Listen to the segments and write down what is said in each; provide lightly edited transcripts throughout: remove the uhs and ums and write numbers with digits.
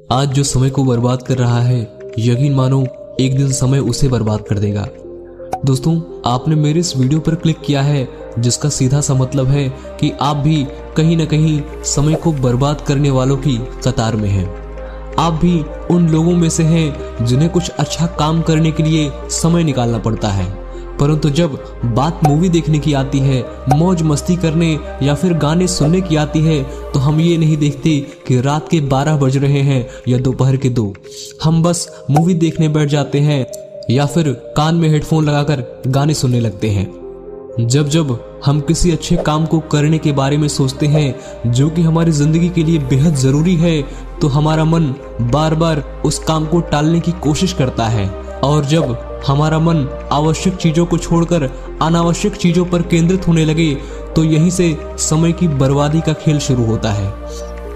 आज जो समय को बर्बाद कर रहा है, यकीन मानो एक दिन समय उसे बर्बाद कर देगा। दोस्तों, आपने मेरे इस वीडियो पर क्लिक किया है, जिसका सीधा सा मतलब है कि आप भी कहीं न कहीं समय को बर्बाद करने वालों की कतार में हैं। आप भी उन लोगों में से हैं जिन्हें कुछ अच्छा काम करने के लिए समय निकालना पड़ता है, परंतु जब बात मूवी देखने की आती है, मौज मस्ती करने या फिर गाने सुनने की आती है, तो हम ये नहीं देखते कि रात के 12 बज रहे हैं या दोपहर के 2। हम बस मूवी देखने बैठ जाते हैं या फिर कान में हेडफोन लगाकर गाने सुनने लगते हैं। जब जब हम किसी अच्छे काम को करने के बारे में सोचते हैं जो कि हमारी जिंदगी के लिए बेहद जरूरी है, तो हमारा मन बार बार उस काम को टालने की कोशिश करता है। और जब हमारा मन आवश्यक चीजों को छोड़कर अनावश्यक चीजों पर केंद्रित होने लगे, तो यहीं से समय की बर्बादी का खेल शुरू होता है।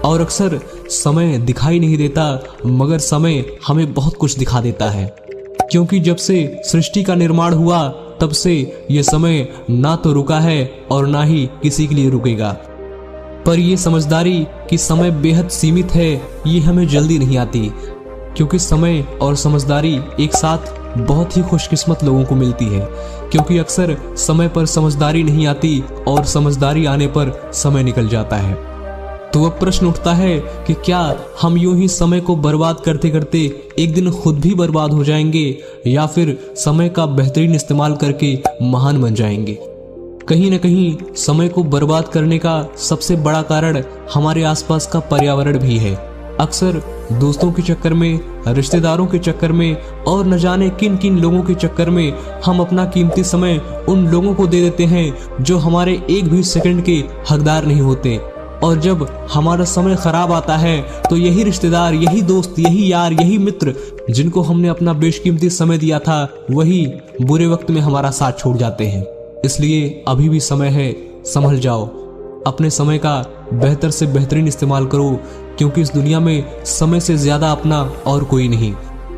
और अक्सर समय दिखाई नहीं देता, मगर समय हमें बहुत कुछ दिखा देता है, क्योंकि जब से सृष्टि का निर्माण हुआ तब से यह समय ना तो रुका है और ना ही किसी के लिए रुकेगा। पर यह समझदारी कि समय बेहद सीमित है, ये हमें जल्दी नहीं आती, क्योंकि समय और समझदारी एक साथ बहुत ही खुशकिस्मत लोगों को मिलती है। क्योंकि अक्सर समय पर समझदारी नहीं आती और समझदारी आने पर समय निकल जाता है। तो अब प्रश्न उठता है कि क्या हम यूं ही समय को बर्बाद करते करते एक दिन खुद भी बर्बाद हो जाएंगे, या फिर समय का बेहतरीन इस्तेमाल करके महान बन जाएंगे। कहीं न कहीं समय को बर्बाद करने का सबसे बड़ा कारण हमारे आसपास का पर्यावरण भी है। अक्सर दोस्तों के चक्कर में, रिश्तेदारों के चक्कर में और न जाने किन किन लोगों के चक्कर में हम अपना कीमती समय उन लोगों को दे देते हैं जो हमारे एक भी सेकंड के हकदार नहीं होते। और जब हमारा समय खराब आता है, तो यही रिश्तेदार, यही दोस्त, यही यार, यही मित्र जिनको हमने अपना बेशकीमती समय दिया था, वही बुरे वक्त में हमारा साथ छोड़ जाते हैं। इसलिए अभी भी समय है, संभल जाओ, अपने समय का बेहतर से बेहतरीन इस्तेमाल करो, क्योंकि इस दुनिया में समय से ज्यादा अपना और कोई नहीं,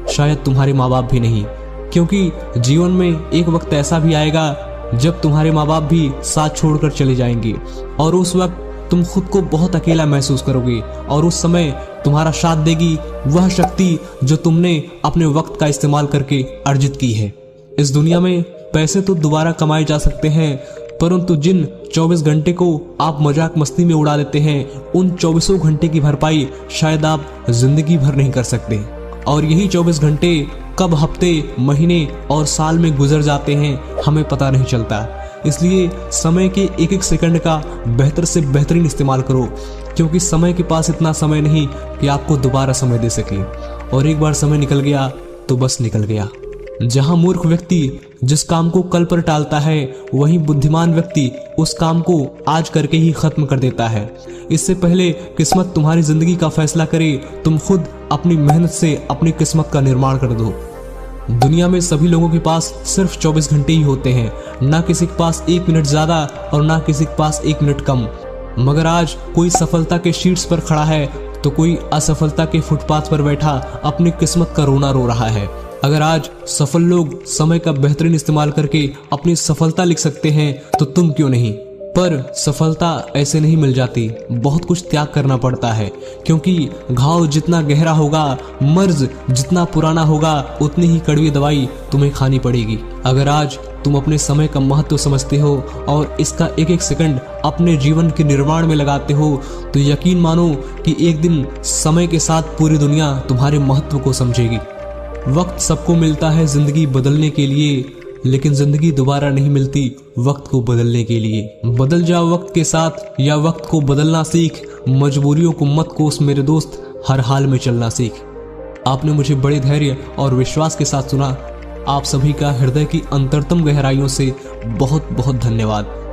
शायद तुम्हारे माँ बाप भी नहीं। क्योंकि जीवन में एक वक्त ऐसा भी आएगा जब तुम्हारे माँ बाप भी साथ छोड़कर चले जाएंगे, और उस वक्त तुम खुद को बहुत अकेला महसूस करोगे। और उस समय तुम्हारा साथ देगी वह शक्ति जो तुमने अपने वक्त का इस्तेमाल करके अर्जित की है। इस दुनिया में पैसे तो दोबारा कमाए जा सकते हैं, परंतु जिन 24 घंटे को आप मजाक मस्ती में उड़ा देते हैं, उन 24 घंटे की भरपाई शायद आप जिंदगी भर नहीं कर सकते। और यही 24 घंटे कब हफ्ते, महीने और साल में गुजर जाते हैं, हमें पता नहीं चलता। इसलिए समय के एक एक सेकंड का बेहतर से बेहतरीन इस्तेमाल करो, क्योंकि समय के पास इतना समय नहीं कि आपको दोबारा समय दे सके। और एक बार समय निकल गया तो बस निकल गया। जहां मूर्ख व्यक्ति जिस काम को कल पर टालता है, वहीं बुद्धिमान व्यक्ति उस काम को आज करके ही खत्म कर देता है। इससे पहले किस्मत तुम्हारी जिंदगी का फैसला करे, तुम खुद अपनी मेहनत से अपनी किस्मत का निर्माण कर दो। दुनिया में सभी लोगों के पास सिर्फ 24 घंटे ही होते हैं, ना किसी के पास 1 मिनट ज्यादा और ना किसी के पास 1 मिनट कम। मगर आज कोई सफलता के शीर्ष पर खड़ा है, तो कोई असफलता के फुटपाथ पर बैठा अपनी किस्मत का रोना रो रहा है। अगर आज सफल लोग समय का बेहतरीन इस्तेमाल करके अपनी सफलता लिख सकते हैं, तो तुम क्यों नहीं। पर सफलता ऐसे नहीं मिल जाती, बहुत कुछ त्याग करना पड़ता है, क्योंकि घाव जितना गहरा होगा, मर्ज जितना पुराना होगा, उतनी ही कड़वी दवाई तुम्हें खानी पड़ेगी। अगर आज तुम अपने समय का महत्व समझते हो और इसका एक एक सेकंड अपने जीवन के निर्माण में लगाते हो, तो यकीन मानो कि एक दिन समय के साथ पूरी दुनिया तुम्हारे महत्व को समझेगी। वक्त सबको मिलता है जिंदगी बदलने के लिए, लेकिन जिंदगी दोबारा नहीं मिलती वक्त को बदलने के लिए। बदल जाओ वक्त के साथ, या वक्त को बदलना सीख। मजबूरियों को मत कोस मेरे दोस्त, हर हाल में चलना सीख। आपने मुझे बड़े धैर्य और विश्वास के साथ सुना। आप सभी का हृदय की अंतरतम गहराइयों से बहुत बहुत धन्यवाद।